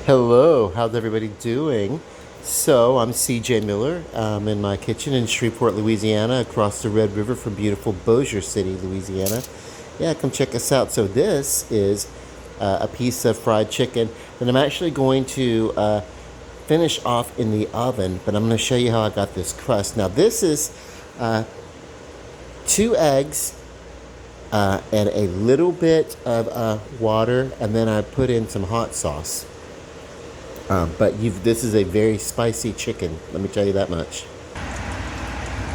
Hello, how's everybody doing? So, I'm CJ Miller. I'm in my kitchen in Shreveport, Louisiana, across the Red River from beautiful Bossier City, Louisiana. Yeah, come check us out. So, this is a piece of fried chicken that I'm actually going to finish off in the oven, but I'm going to show you how I got this crust. Now, this is uh, 2 eggs and a little bit of water, and then I put in some hot sauce. But this is a very spicy chicken. Let me tell you that much.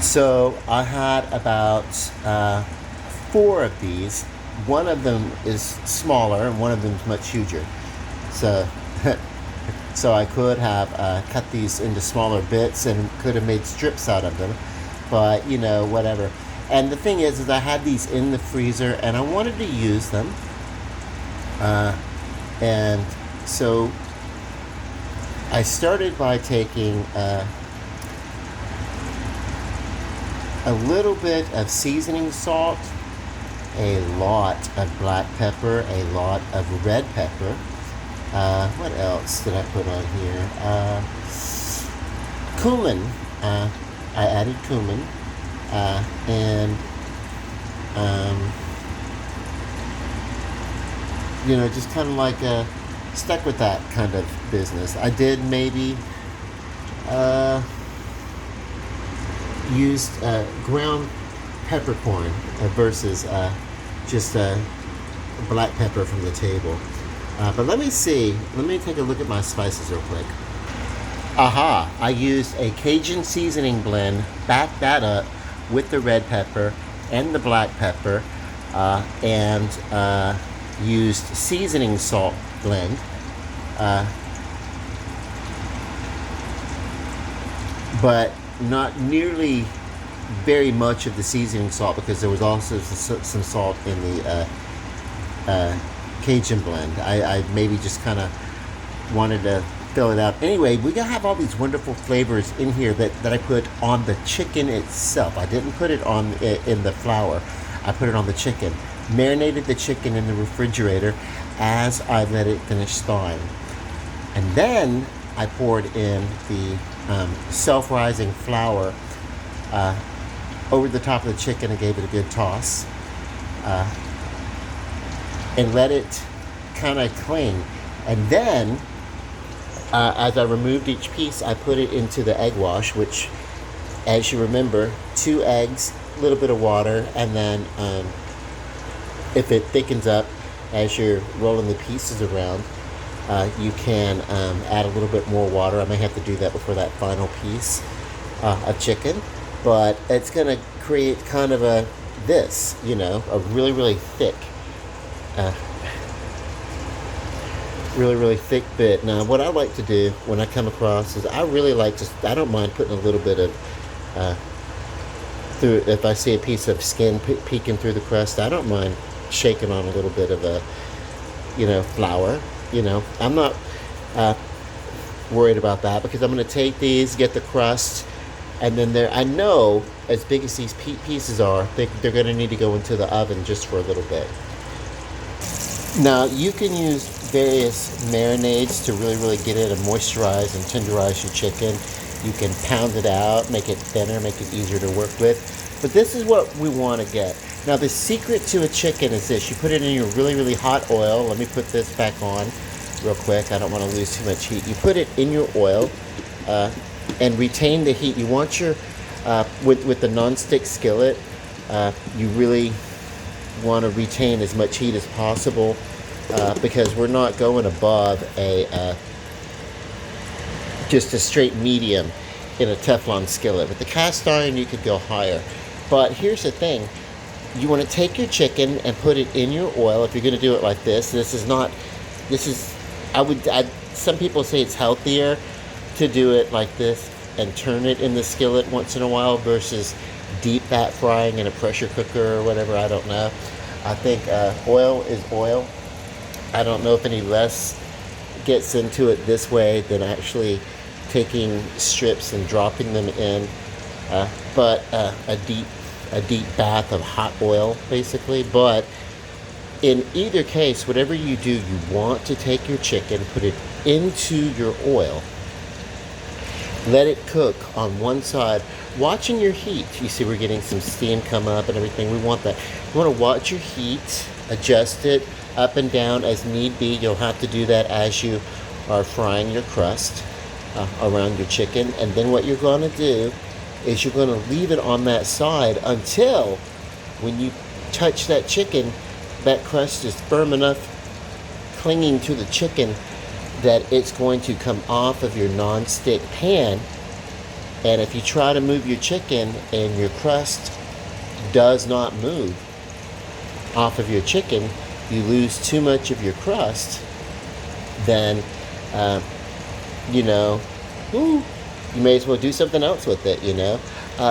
So I had about 4 of these. One of them is smaller, and one of them is much huger. So, so I could have cut these into smaller bits and could have made strips out of them. But whatever. And the thing is I had these in the freezer, and I wanted to use them. And so I started by taking a little bit of seasoning salt, a lot of black pepper, a lot of red pepper. What else did I put on here? Cumin. I added cumin. And just kind of like stuck with that kind of business. I did maybe used ground peppercorn versus just black pepper from the table. But let me see. Let me take a look at my spices real quick. Aha! I used a Cajun seasoning blend, backed that up with the red pepper and the black pepper, and used seasoning salt blend. But not nearly very much of the seasoning salt, because there was also some salt in the Cajun blend. I maybe just kind of wanted to fill it out. Anyway, we gotta have all these wonderful flavors in here that I put on the chicken itself. I didn't put it on in the flour. I put it on the chicken. Marinated the chicken in the refrigerator as I let it finish thawing. And then I poured in the self-rising flour over the top of the chicken and gave it a good toss. And let it kind of cling. And then as I removed each piece, I put it into the egg wash, which, as you remember, 2 eggs, a little bit of water, and then if it thickens up as you're rolling the pieces around, you can add a little bit more water. I may have to do that before that final piece of chicken, but it's going to create kind of a really, really thick really thick bit. Now, what I like to do when I come across is I don't mind putting a little bit of if I see a piece of skin peeking through the crust, I don't mind shaking on a little bit of flour. I'm not worried about that, because I'm going to take these, get the crust, and then I know as big as these pieces are, they're going to need to go into the oven just for a little bit. Now, you can use various marinades to really, really get it and moisturize and tenderize your chicken. You can pound it out, make it thinner, make it easier to work with. But this is what we want to get. Now, the secret to a chicken is this. You put it in your really, really hot oil. Let me put this back on real quick. I don't want to lose too much heat. You put it in your oil and retain the heat. You want your, with the nonstick skillet, you really want to retain as much heat as possible, because we're not going above just a straight medium in a Teflon skillet. With the cast iron, you could go higher. But here's the thing. You want to take your chicken and put it in your oil. If you're going to do it like this, some people say it's healthier to do it like this and turn it in the skillet once in a while versus deep fat frying in a pressure cooker or whatever. I don't know. I think oil is oil. I don't know if any less gets into it this way than actually taking strips and dropping them in. But a deep bath of hot oil, basically. But in either case, whatever you do, you want to take your chicken, put it into your oil, let it cook on one side, watching your heat. You see we're getting some steam come up and everything. We want that. You want to watch your heat, adjust it up and down as need be. You'll have to do that as you are frying your crust around your chicken. And then what you're going to do is you're going to leave it on that side until when you touch that chicken, that crust is firm enough, clinging to the chicken, that it's going to come off of your non-stick pan. And if you try to move your chicken and your crust does not move off of your chicken, you lose too much of your crust, then you know, you may as well do something else with it, you know.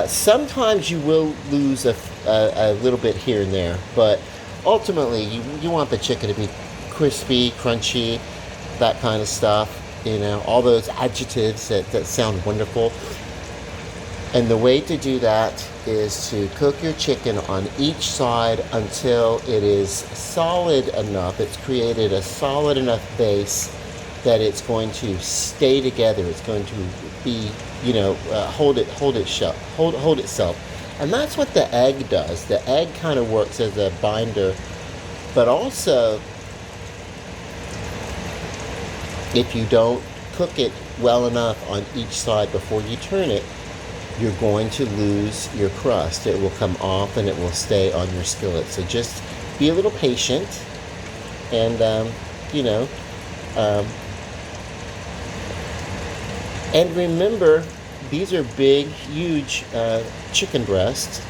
Sometimes you will lose a little bit here and there, but ultimately you want the chicken to be crispy, crunchy, that kind of stuff, you know, all those adjectives that sound wonderful. And the way to do that is to cook your chicken on each side until it is solid enough, it's created a solid enough base that it's going to stay together. It's going to be, you know, hold itself. And that's what the egg does. The egg kind of works as a binder, but also if you don't cook it well enough on each side before you turn it, you're going to lose your crust. It will come off and it will stay on your skillet. So just be a little patient and, you know, and remember, these are big, huge chicken breasts,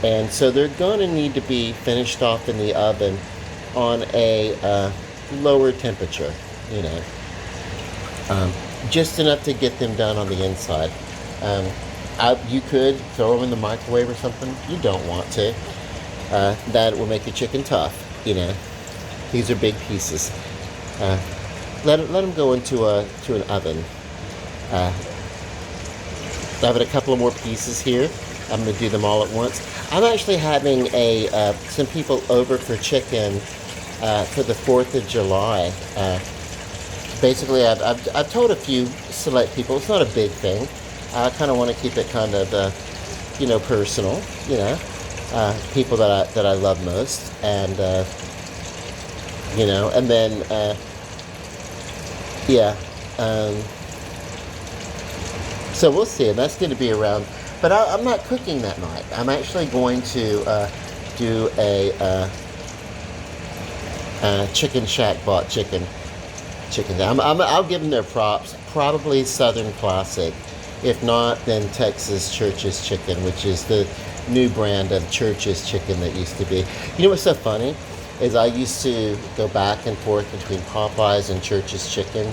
and so they're going to need to be finished off in the oven on a lower temperature, you know, just enough to get them done on the inside. You could throw them in the microwave or something. You don't want to. That will make your chicken tough, you know. These are big pieces. Let them go into an oven. I have a couple of more pieces here. I'm going to do them all at once. I'm actually having some people over for chicken for the 4th of July. Basically, I've told a few select people, it's not a big thing. I kind of want to keep it kind of, you know, personal, you know, people that I love most, and, you know, and then, yeah, so we'll see, and that's going to be around, but I'm not cooking that night. I'm actually going to do a Chicken Shack bought chicken. I'll give them their props. Probably Southern Classic. If not, then Texas Church's Chicken, which is the new brand of Church's Chicken that used to be. You know what's so funny? Is I used to go back and forth between Popeyes and Church's Chicken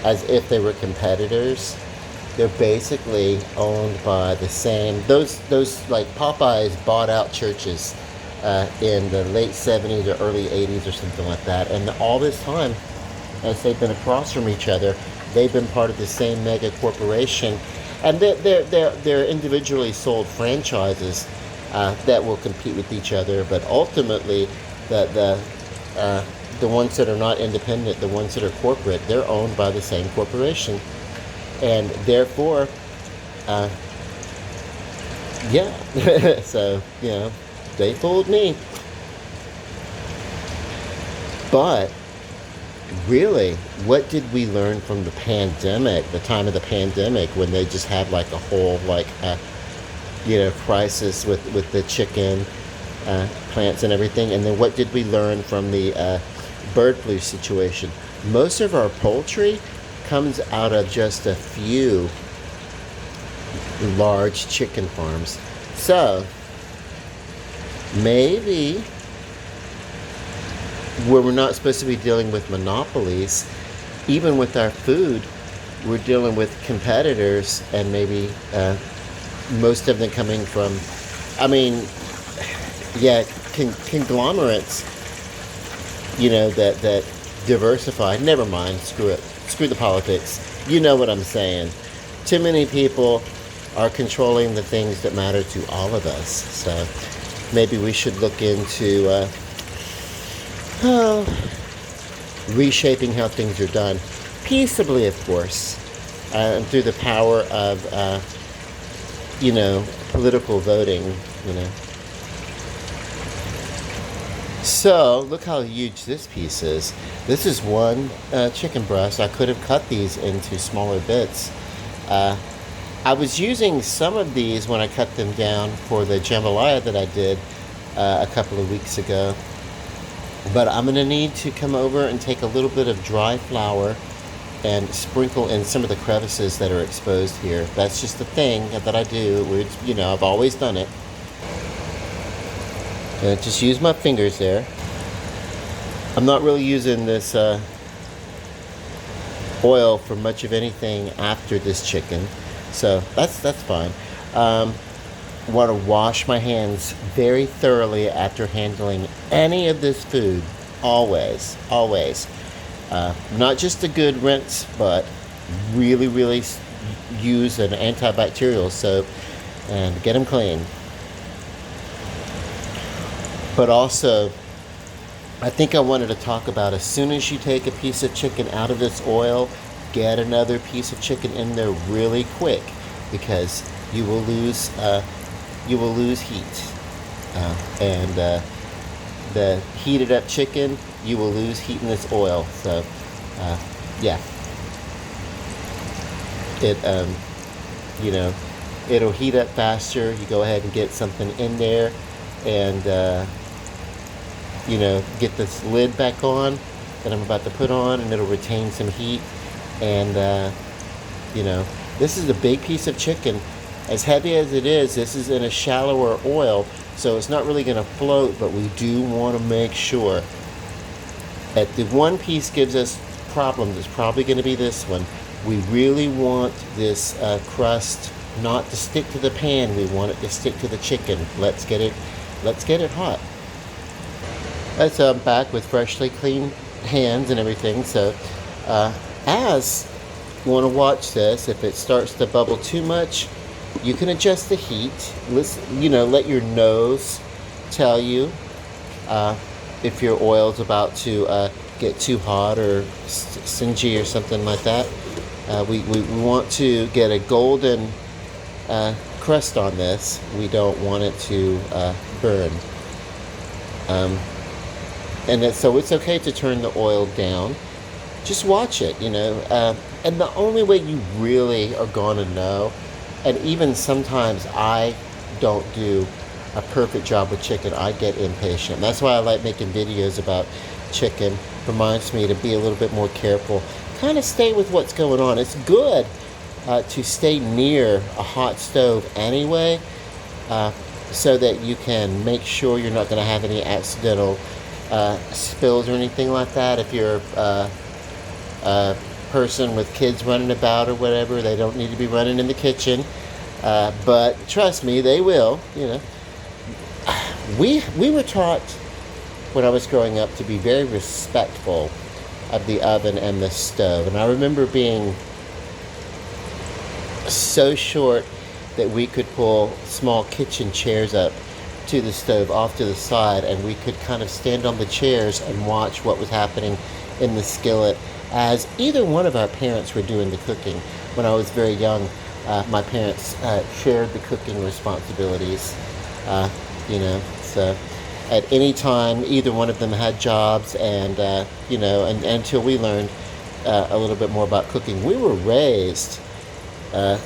as if they were competitors. They're basically owned by the same, those like Popeyes bought out Church's in the late 70s or early 80s or something like that. And all this time, as they've been across from each other, they've been part of the same mega corporation. And they're individually sold franchises that will compete with each other, but ultimately the ones that are not independent, the ones that are corporate, they're owned by the same corporation. And therefore, yeah, so, you know, they fooled me. But really, what did we learn from the pandemic, the time of the pandemic, when they just had like a whole, like, you know, crisis with the chicken plants and everything? And then what did we learn from the bird flu situation? Most of our poultry comes out of just a few large chicken farms. So maybe where we're not supposed to be dealing with monopolies, even with our food, we're dealing with competitors, and maybe most of them coming from, I mean, yeah, conglomerates, you know, that diversify. Never mind, screw it. Screw the politics. You know what I'm saying. Too many people are controlling the things that matter to all of us. So maybe we should look into Oh, reshaping how things are done. Peaceably, of course, and through the power of, political voting, you know. So, look how huge this piece is. This is one chicken breast. I could have cut these into smaller bits. I was using some of these when I cut them down for the jambalaya that I did a couple of weeks ago. But I'm going to need to come over and take a little bit of dry flour and sprinkle in some of the crevices that are exposed here. That's just the thing that I do. I've always done it. And just use my fingers there. I'm not really using this oil for much of anything after this chicken, so that's fine. Want to wash my hands very thoroughly after handling any of this food. Always. Not just a good rinse, but really use an antibacterial soap and get them clean. But also, I think I wanted to talk about, as soon as you take a piece of chicken out of this oil, get another piece of chicken in there really quick, because you will lose heat, and the heated up chicken, you will lose heat in this oil. So yeah, it'll heat up faster. You go ahead and get something in there, and get this lid back on that I'm about to put on, and it'll retain some heat. And this is a big piece of chicken. As heavy as it is, this is in a shallower oil, so it's not really going to float, but we do want to make sure that the one piece gives us problems. It's probably going to be this one. We really want this crust not to stick to the pan. We want it to stick to the chicken. Let's get it hot. So I'm back with freshly clean hands and everything. So as you want to watch this, if it starts to bubble too much, you can adjust the heat. Let your nose tell you if your oil's about to get too hot or singy or something like that. We want to get a golden crust on this. We don't want it to burn. So it's okay to turn the oil down. Just watch it, and the only way you really are going to know, and even sometimes I don't do a perfect job with chicken. I get impatient. That's why I like making videos about chicken. Reminds me to be a little bit more careful. Kind of stay with what's going on. It's good to stay near a hot stove anyway, so that you can make sure you're not going to have any accidental spills or anything like that. If you're a person with kids running about or whatever, they don't need to be running in the kitchen. But trust me, they will. We were taught when I was growing up to be very respectful of the oven and the stove. And I remember being so short that we could pull small kitchen chairs up to the stove off to the side, and we could kind of stand on the chairs and watch what was happening in the skillet as either one of our parents were doing the cooking. When I was very young, my parents shared the cooking responsibilities, so at any time either one of them had jobs, and until we learned a little bit more about cooking. We were raised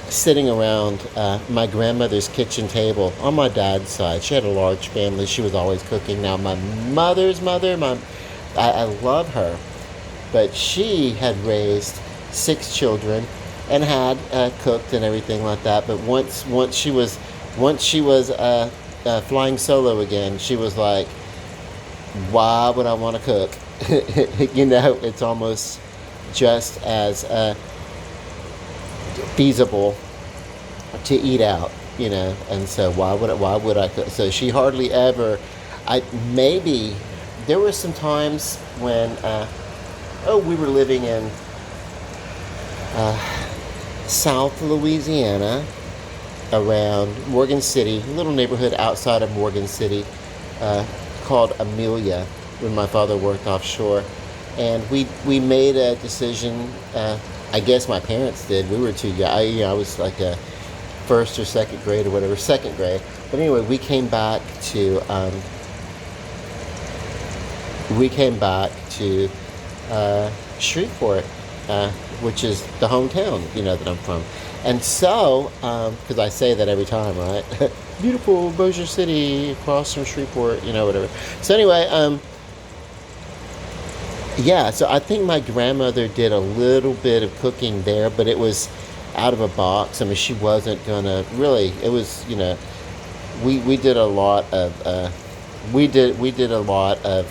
sitting around my grandmother's kitchen table on my dad's side. She had a large family. She was always cooking. Now my mother's mother, I love her, but she had raised 6 children and had cooked and everything like that. But once she was flying solo again, she was like, why would I want to cook? It's almost just as feasible to eat out, and so why would I cook? So she hardly ever. Maybe there were some times when we were living in South Louisiana, around Morgan City, a little neighborhood outside of Morgan City, called Amelia. when my father worked offshore, and we made a decision. I guess my parents did. We were too young. I was like a first or second grade or whatever, second grade. But anyway, we came back to Shreveport, which is the hometown, that I'm from. And so, because I say that every time, right? Beautiful Bossier City, across from Shreveport, whatever. So anyway, yeah, so I think my grandmother did a little bit of cooking there, but it was out of a box. I mean, she wasn't gonna really. It was, we did a lot of we did a lot of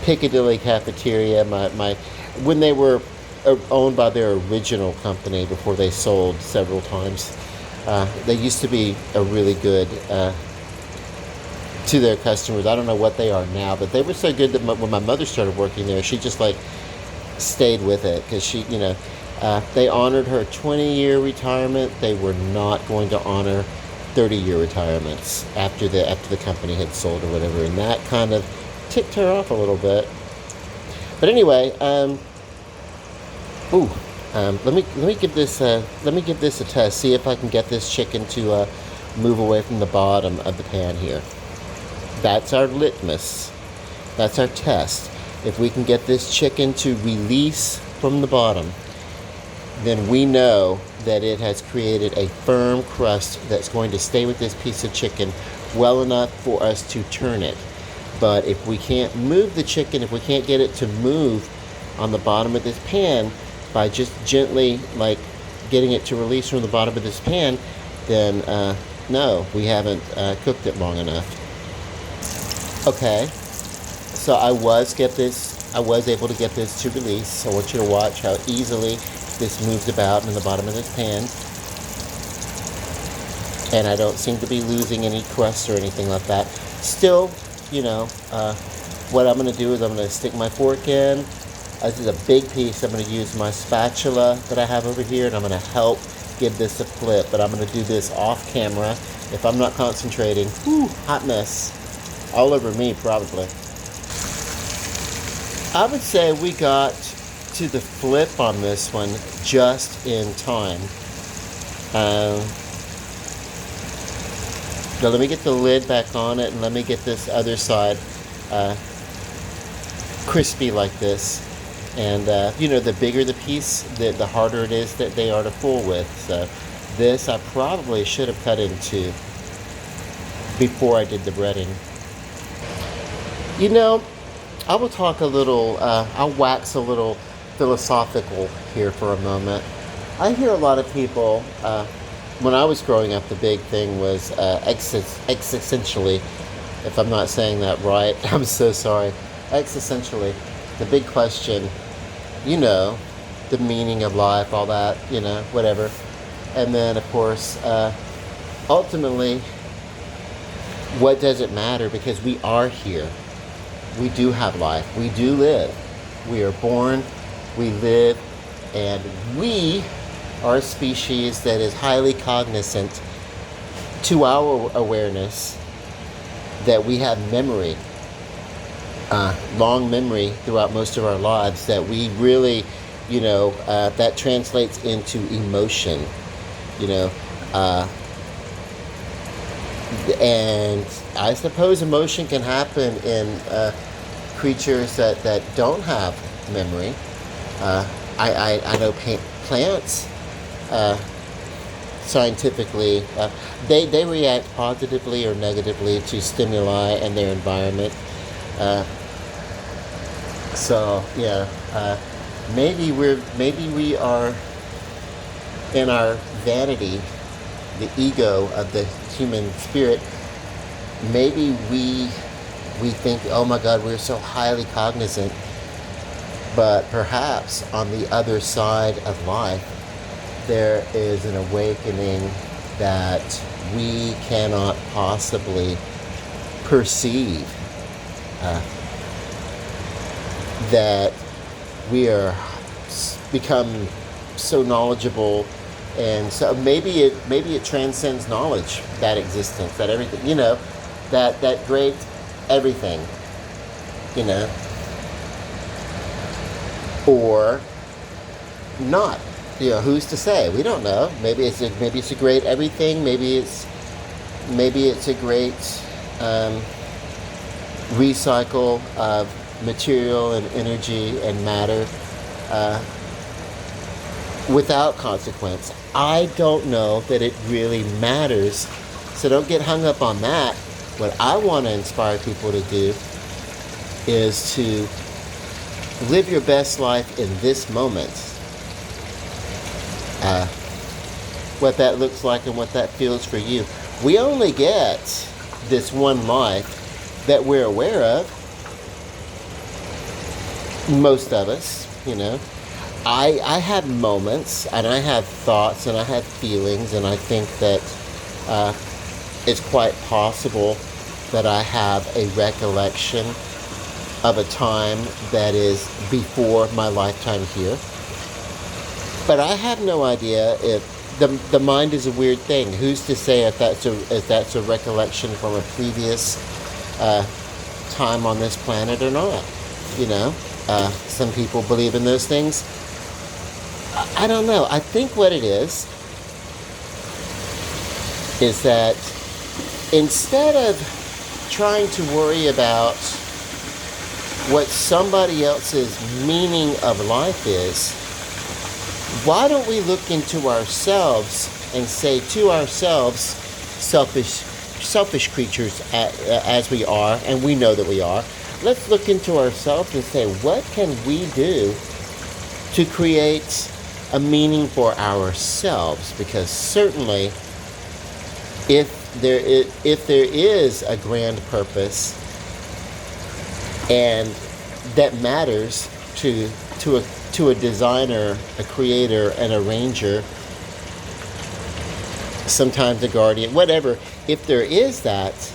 Piccadilly Cafeteria. My when they were owned by their original company before they sold several times. They used to be a really good to their customers. I don't know what they are now, but they were so good that when my mother started working there, she just like stayed with it because they honored her 20-year retirement. They were not going to honor 30-year retirements after the company had sold or whatever, and that kind of ticked her off a little bit. But anyway, let me give this a test. See if I can get this chicken to move away from the bottom of the pan here. That's our litmus. That's our test. If we can get this chicken to release from the bottom, then we know that it has created a firm crust that's going to stay with this piece of chicken well enough for us to turn it. But if we can't move the chicken, if we can't get it to move on the bottom of this pan by just gently like getting it to release from the bottom of this pan, then no, we haven't cooked it long enough. Okay, so I was able to get this to release. I want you to watch how easily this moves about in the bottom of this pan. And I don't seem to be losing any crust or anything like that. Still, what I'm going to do is I'm going to stick my fork in. This is a big piece. I'm going to use my spatula that I have over here, and I'm going to help give this a flip. But I'm going to do this off camera. If I'm not concentrating, hot mess. All over me, probably. I would say we got to the flip on this one just in time. Now let me get the lid back on it, and let me get this other side crispy like this. And the bigger the piece, the harder it is that they are to pull with. So this I probably should have cut into before I did the breading. I will talk a little, I'll wax a little philosophical here for a moment. I hear a lot of people, when I was growing up, the big thing was existentially, if I'm not saying that right, I'm so sorry. Existentially, the big question, the meaning of life, all that, whatever. And then, of course, ultimately, what does it matter? Because we are here. We do have life. We do live. We are born, we live, and we are a species that is highly cognizant to our awareness that we have memory, long memory throughout most of our lives, that we really, that translates into emotion, and I suppose emotion can happen in creatures that don't have memory. I know plants, scientifically, they react positively or negatively to stimuli and their environment. Maybe we are in our vanity, the ego of the human spirit. Maybe we think, oh my God, we're so highly cognizant, but perhaps on the other side of life, there is an awakening that we cannot possibly perceive, that we are become so knowledgeable, and so maybe it transcends knowledge, that existence, that everything, that great everything, you know, or not. You know, who's to say? We don't know. Maybe it's a great everything. Maybe it's a great recycle of material and energy and matter without consequence. I don't know that it really matters. So don't get hung up on that. What I want to inspire people to do is to live your best life in this moment. What that looks like and what that feels for you. We only get this one life that we're aware of. Most of us, you know. I have moments and I have thoughts and I have feelings, and I think that it's quite possible that I have a recollection of a time that is before my lifetime here. But I have no idea if the mind is a weird thing. Who's to say if that's a recollection from a previous time on this planet or not? You know, some people believe in those things. I don't know. I think what it is that instead of trying to worry about what somebody else's meaning of life is, why don't we look into ourselves and say to ourselves, selfish creatures as we are, and we know that we are, let's look into ourselves and say, what can we do to create a meaning for ourselves? Because certainly, if there is a grand purpose and that matters to a designer, a creator, an arranger, sometimes a guardian, whatever, if there is that,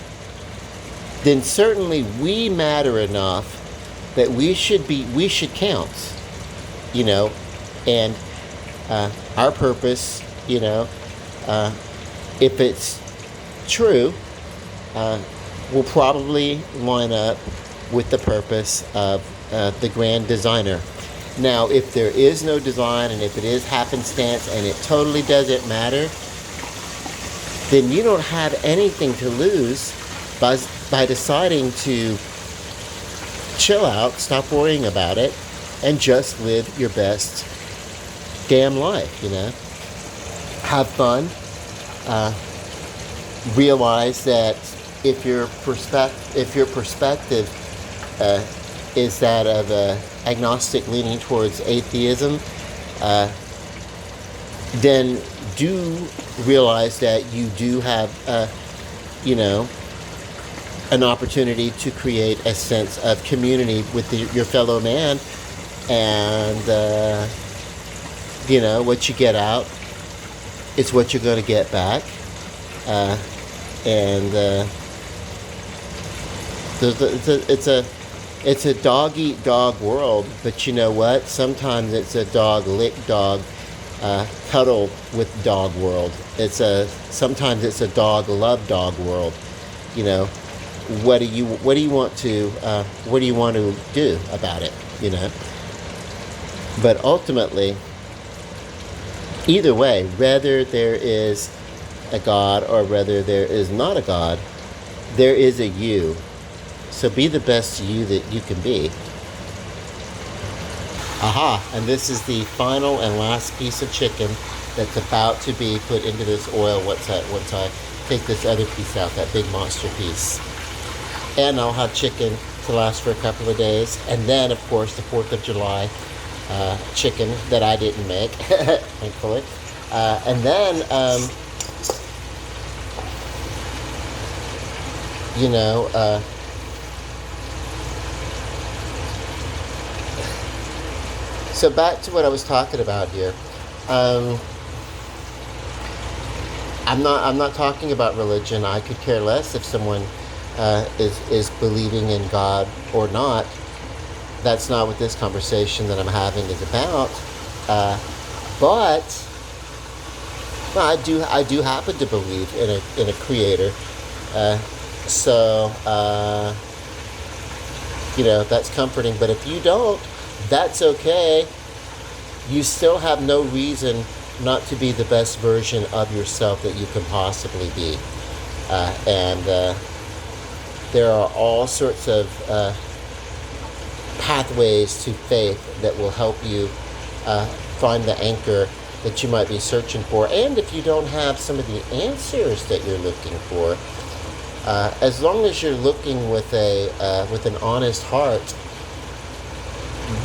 then certainly we matter enough that we should count, you know, and our purpose, you know, if it's true, will probably line up with the purpose of the grand designer. Now, if there is no design and if it is happenstance and it totally doesn't matter, then you don't have anything to lose by deciding to chill out, stop worrying about it, and just live your best damn life, you know. Have fun. Realize that if your perspective is that of agnostic leaning towards atheism, then do realize that you do have, you know, an opportunity to create a sense of community with your fellow man, and you know, what you get out is what you're going to get back, and it's a dog eat dog world. But you know what? Sometimes it's a dog lick dog, cuddle with dog world. Sometimes it's a dog love dog world. You know, what do you want to do about it? You know. But ultimately, either way, whether there is a God or whether there is not a God, there is a you. So be the best you that you can be. Aha, and this is the final and last piece of chicken that's about to be put into this oil once I take this other piece out, that big monster piece. And I'll have chicken to last for a couple of days. And then, of course, the 4th of July chicken that I didn't make, thankfully. And then, you know, so back to what I was talking about here. I'm not talking about religion. I could care less if someone is believing in God or not. That's not what this conversation that I'm having is about. But well, I do happen to believe in a creator. So that's comforting. But if you don't, that's okay. You still have no reason not to be the best version of yourself that you can possibly be. And there are all sorts of pathways to faith that will help you find the anchor that you might be searching for. And if you don't have some of the answers that you're looking for, as long as you're looking with an honest heart,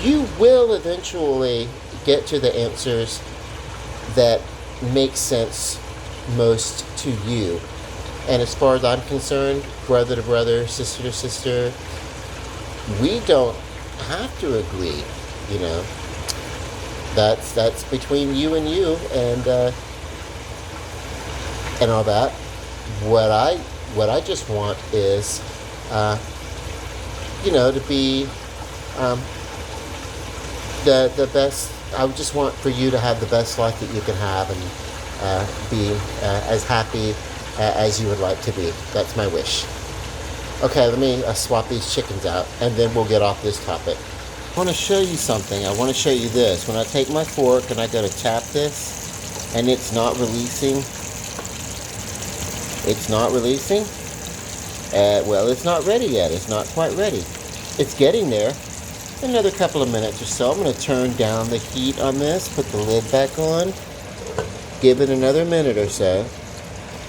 you will eventually get to the answers that make sense most to you. And as far as I'm concerned, brother to brother, sister to sister, we don't have to agree. That's between you and you, and all that. What I just want is, to be the best. I just want for you to have the best life that you can have, and be as happy as you would like to be. That's my wish. Okay, let me swap these chickens out, and then we'll get off this topic. I want to show you something. I want to show you this. When I take my fork and I go to tap this, and it's not releasing. It's not releasing. Well, it's not ready yet. It's not quite ready. It's getting there. Another couple of minutes or so. I'm going to turn down the heat on this, put the lid back on, give it another minute or so,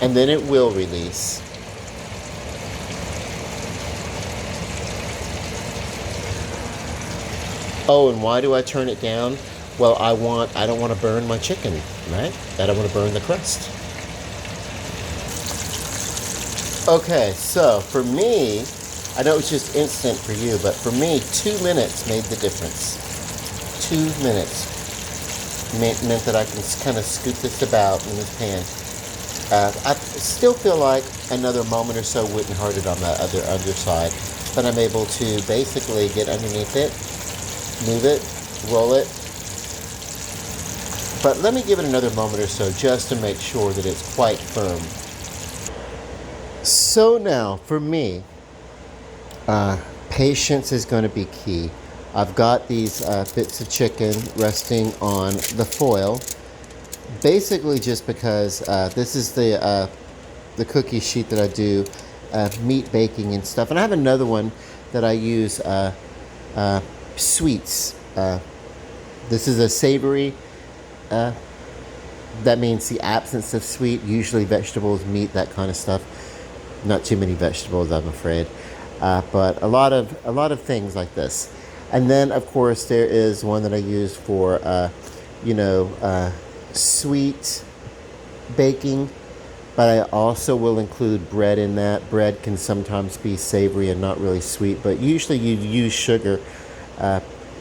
and then it will release. Oh, and why do I turn it down? Well, I don't want to burn my chicken, right? I don't want to burn the crust. Okay, so for me, I know it's just instant for you, but for me, 2 minutes made the difference. 2 minutes meant that I can kind of scoop this about in this pan. I still feel like another moment or so wouldn't hurt it on the other underside, but I'm able to basically get underneath it, move it, roll it. But let me give it another moment or so just to make sure that it's quite firm. So now, for me, patience is going to be key. I've got these bits of chicken resting on the foil, basically just because this is the cookie sheet that I do meat baking and stuff. And I have another one that I use sweets. This is a savory. That means the absence of sweet, usually vegetables, meat, that kind of stuff. Not too many vegetables, I'm afraid, but a lot of things like this. And then, of course, there is one that I use for, sweet baking, but I also will include bread in that. Bread can sometimes be savory and not really sweet, but usually you use sugar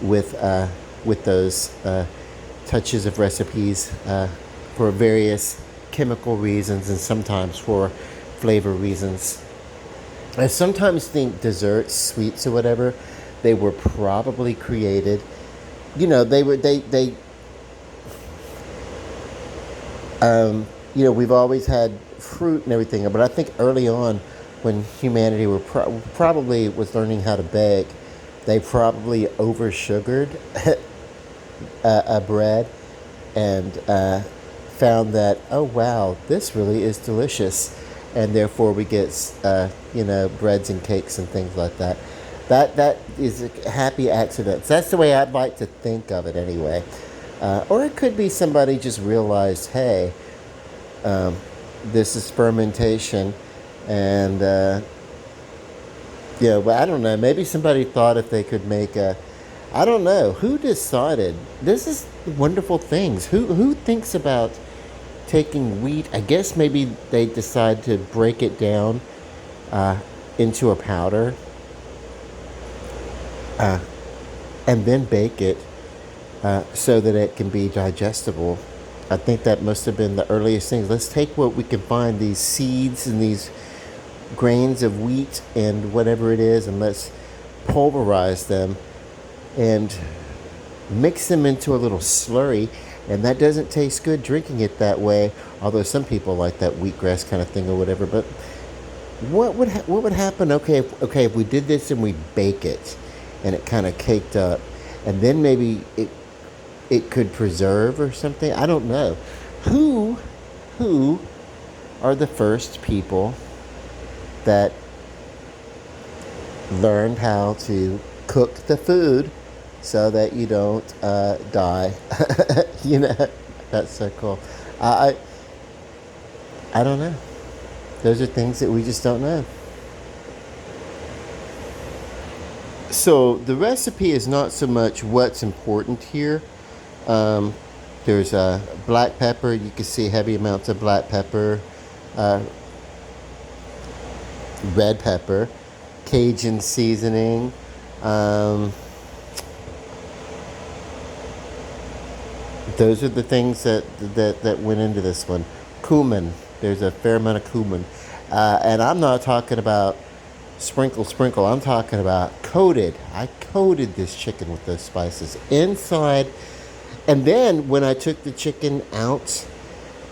with those touches of recipes for various chemical reasons and sometimes for flavor reasons. I sometimes think desserts, sweets, or whatever, they were probably created. We've always had fruit and everything, but I think early on, when humanity probably was learning how to bake, they probably over-sugared a bread and found that, oh wow, this really is delicious. And therefore we get, breads and cakes and things like that. That is a happy accident. That's the way I'd like to think of it anyway. Or it could be somebody just realized, hey, this is fermentation. And, well, I don't know. Maybe somebody thought if they could make I don't know. Who decided? This is wonderful things. Who thinks about taking wheat? I guess maybe they decide to break it down into a powder and then bake it so that it can be digestible. I think that must have been the earliest things. Let's take what we can find, these seeds and these grains of wheat and whatever it is, and let's pulverize them and mix them into a little slurry. And that doesn't taste good drinking it that way, although some people like that wheatgrass kind of thing or whatever. But what would happen? Okay, if we did this and we bake it, and it kind of caked up, and then maybe it could preserve or something. I don't know. Who are the first people that learned how to cook the food so that you don't die? You know, that's so cool. I I don't know. Those are things that we just don't know. So the recipe is not so much what's important here. Um, there's black pepper. You can see heavy amounts of black pepper, uh, red pepper, Cajun seasoning. Um, those are the things that went into this one. Cumin. There's a fair amount of cumin, and I'm not talking about sprinkle sprinkle. I'm talking about coated. I coated this chicken with those spices inside, and then when I took the chicken out,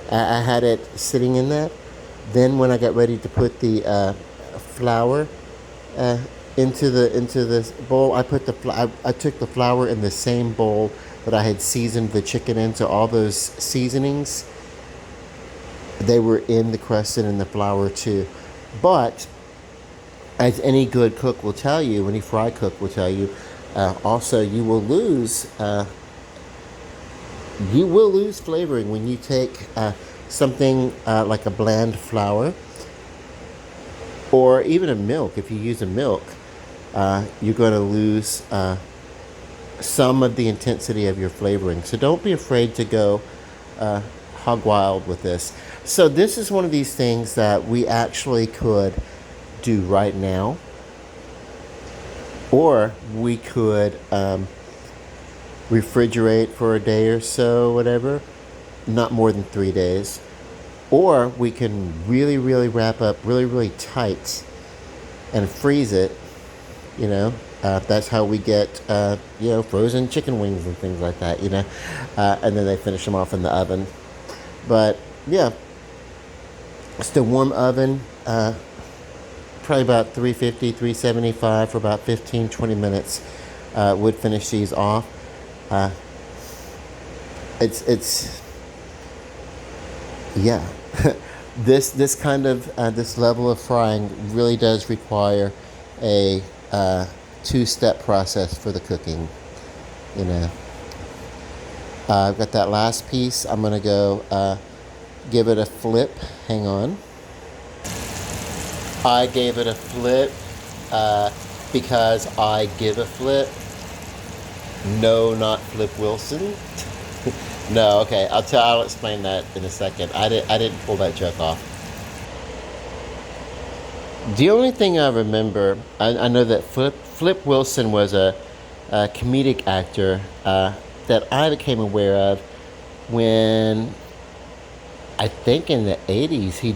I had it sitting in that. Then when I got ready to put the flour uh, into this bowl, I put I took the flour in the same bowl that I had seasoned the chicken in. So all those seasonings, they were in the crust and in the flour too. But as any good cook will tell you, any fry cook will tell you, also you will lose flavoring when you take something like a bland flour or even a milk. If you use a milk, you're going to lose some of the intensity of your flavoring. So don't be afraid to go hog wild with this. So this is one of these things that we actually could do right now, or we could refrigerate for a day or so, whatever, not more than 3 days, or we can really wrap up really tight and freeze it. You know, that's how we get frozen chicken wings and things like that. And then they finish them off in the oven. But yeah, it's the warm oven. Probably about 350, 375 for about 15-20 minutes would finish these off. It's yeah. This kind of this level of frying really does require a two-step process for the cooking. I've got that last piece. I'm gonna go give it a flip. Hang on. I gave it a flip because I give a flip. No, not Flip Wilson. No, okay. I'll explain that in a second. I didn't pull that joke off. The only thing I remember, I know that Flip Wilson was a comedic actor that I became aware of when, I think in the 80s, he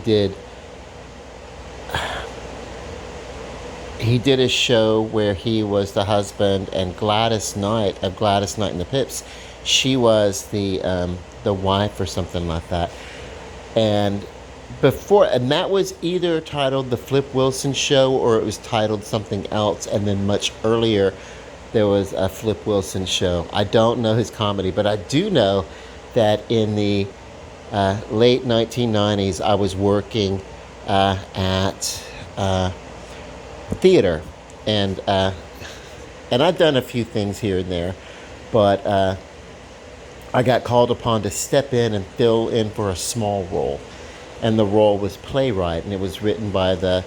did a show where he was the husband, and Gladys Knight of Gladys Knight and the Pips, she was the wife or something like that. And that was either titled The Flip Wilson Show or it was titled something else. And then much earlier, there was a Flip Wilson show. I don't know his comedy, but I do know that in the late 1990s, I was working at theater, and I've done a few things here and there, but I got called upon to step in and fill in for a small role, and the role was playwright, and it was written by the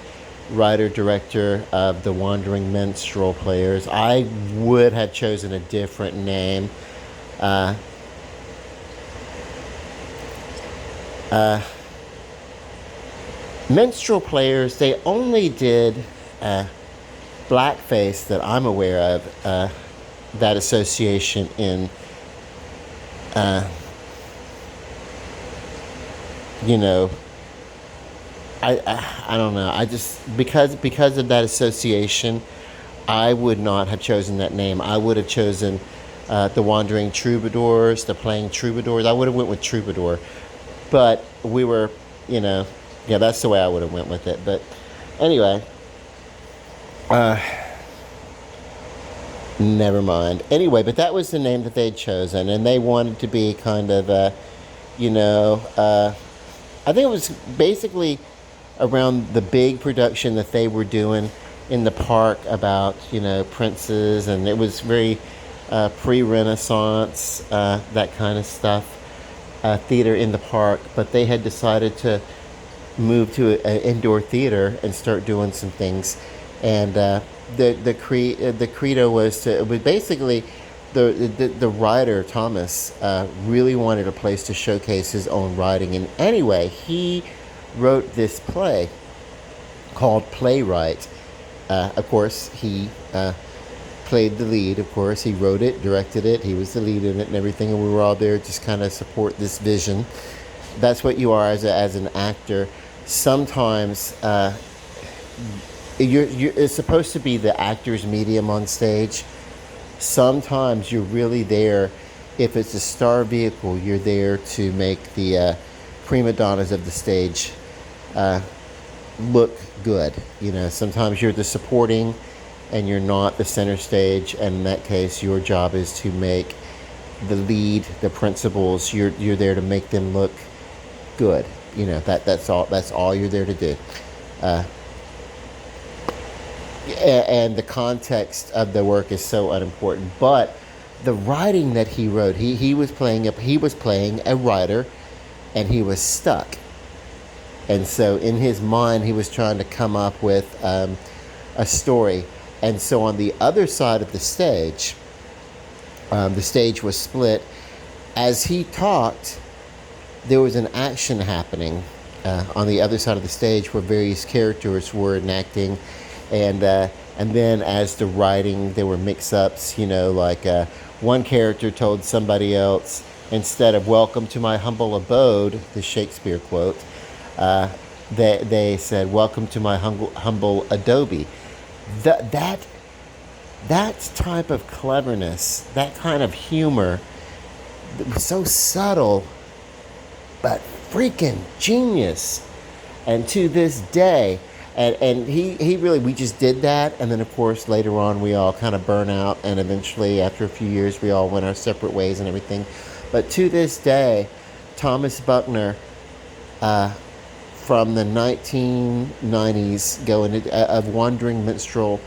writer-director of The Wandering Minstrel Players. I would have chosen a different name. Minstrel Players, they only did blackface that I'm aware of, that association in, I don't know. I just, because of that association, I would not have chosen that name. I would have chosen the Wandering Troubadours, the Playing Troubadours. I would have went with Troubadour, but we were, yeah, that's the way I would have went with it. But anyway. Never mind. Anyway, but that was the name that they'd chosen, and they wanted to be kind of, you know, I think it was basically around the big production that they were doing in the park about, princes, and it was very pre-Renaissance, that kind of stuff, theater in the park. But they had decided to move to an indoor theater and start doing some things, and the credo was basically the writer Thomas really wanted a place to showcase his own writing. And anyway, he wrote this play called Playwright. Of course, he played the lead. Of course, he wrote it, directed it. He was the lead in it and everything. And we were all there just kind of support this vision. That's what you are as an actor. Sometimes it's supposed to be the actor's medium on stage. Sometimes you're really there. If it's a star vehicle, you're there to make the prima donnas of the stage look good. Sometimes you're the supporting and you're not the center stage. And in that case, your job is to make the lead, the principals, you're there to make them look good. That's all you're there to do. And the context of the work is so unimportant. But the writing that he wrote, he was playing a writer, and he was stuck. And so in his mind, he was trying to come up with a story. And so on the other side of the stage was split. As he talked, there was an action happening on the other side of the stage where various characters were enacting. And then as the writing, there were mix-ups, like one character told somebody else, instead of "welcome to my humble abode," the Shakespeare quote, they said "welcome to my humble adobe." That type of cleverness, that kind of humor, so subtle, but freaking genius. And to this day, and he really, we just did that. And then of course later on we all kind of burn out, and eventually after a few years we all went our separate ways and everything. But to this day, Thomas Buckner, from the 1990s, going of Wandering Minstrel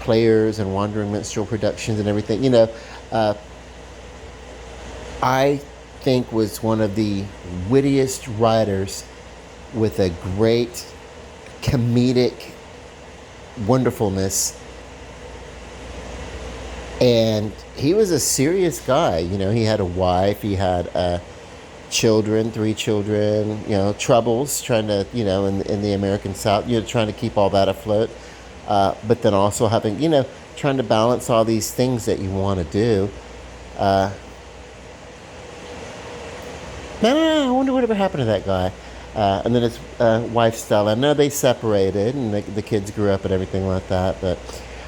players and Wandering Minstrel productions and everything, I think was one of the wittiest writers with a great comedic wonderfulness. And he was a serious guy. He had a wife, he had children, 3 children, troubles trying to, in the American South, trying to keep all that afloat. But then also having, trying to balance all these things that you want to do. I wonder whatever happened to that guy. And then his wife Stella. No, they separated, and the kids grew up and everything like that. But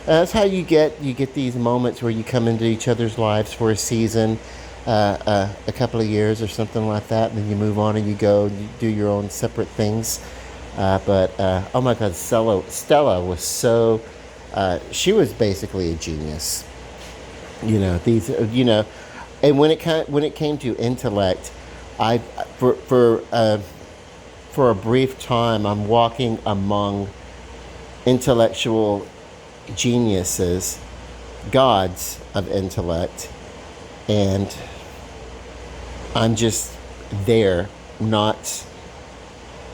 that's how you get these moments where you come into each other's lives for a season, a couple of years or something like that, and then you move on and you go and you do your own separate things. But oh my God, Stella was so. She was basically a genius. And when it came to intellect, for a brief time, I'm walking among intellectual geniuses, gods of intellect, and I'm just there, not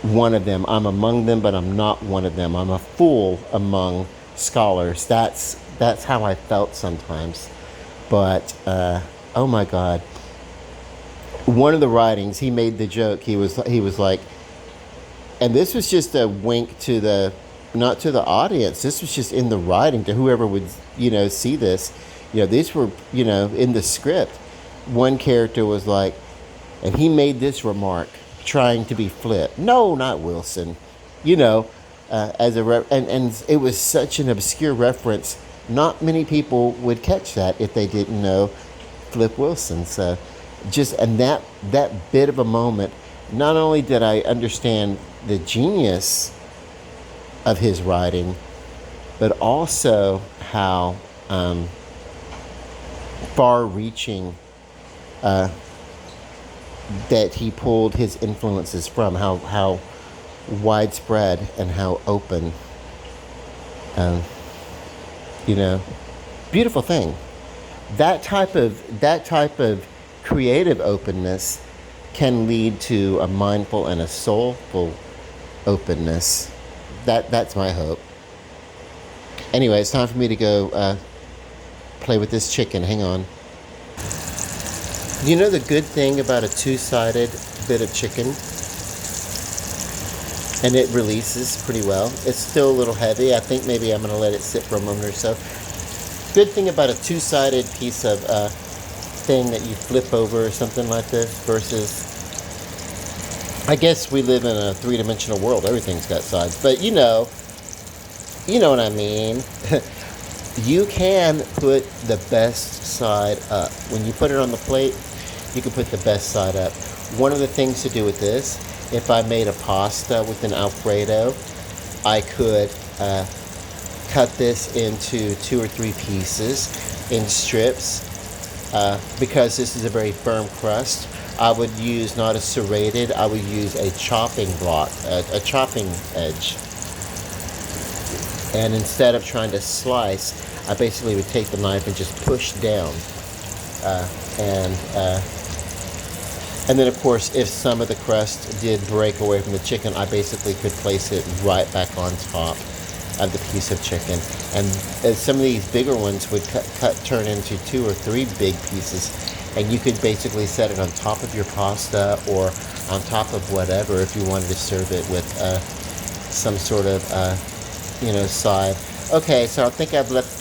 one of them. I'm among them, but I'm not one of them. I'm a fool among scholars. That's how I felt sometimes. But oh my God, one of the writings, he made the joke. He was like, and this was just a wink to not to the audience. This was just in the writing to whoever would, see this. These were, in the script. One character was like, and he made this remark, trying to be flip. No, not Wilson. As and it was such an obscure reference. Not many people would catch that if they didn't know Flip Wilson. So, and that bit of a moment. Not only did I understand the genius of his writing, but also how far-reaching that he pulled his influences from, how widespread and how open. Um, you know, beautiful thing. That type of creative openness can lead to a mindful and a soulful openness. That's my hope. Anyway, it's time for me to go play with this chicken. Hang on. You know the good thing about a two-sided bit of chicken? And it releases pretty well. It's still a little heavy. I think maybe I'm going to let it sit for a moment or so. Good thing about a two-sided piece of thing that you flip over or something like this versus, I guess we live in a three-dimensional world. Everything's got sides. But you know what I mean. You can put the best side up. When you put it on the plate, you can put the best side up. One of the things to do with this, if I made a pasta with an Alfredo, I could cut this into 2 or 3 pieces in strips. Because this is a very firm crust, I would use not a serrated, I would use a chopping block, a chopping edge. And instead of trying to slice, I basically would take the knife and just push down. And then, of course, if some of the crust did break away from the chicken, I basically could place it right back on top of the piece of chicken. And some of these bigger ones would turn into 2 or 3 big pieces. And you could basically set it on top of your pasta or on top of whatever if you wanted to serve it with some sort of, side. Okay, so I think I've left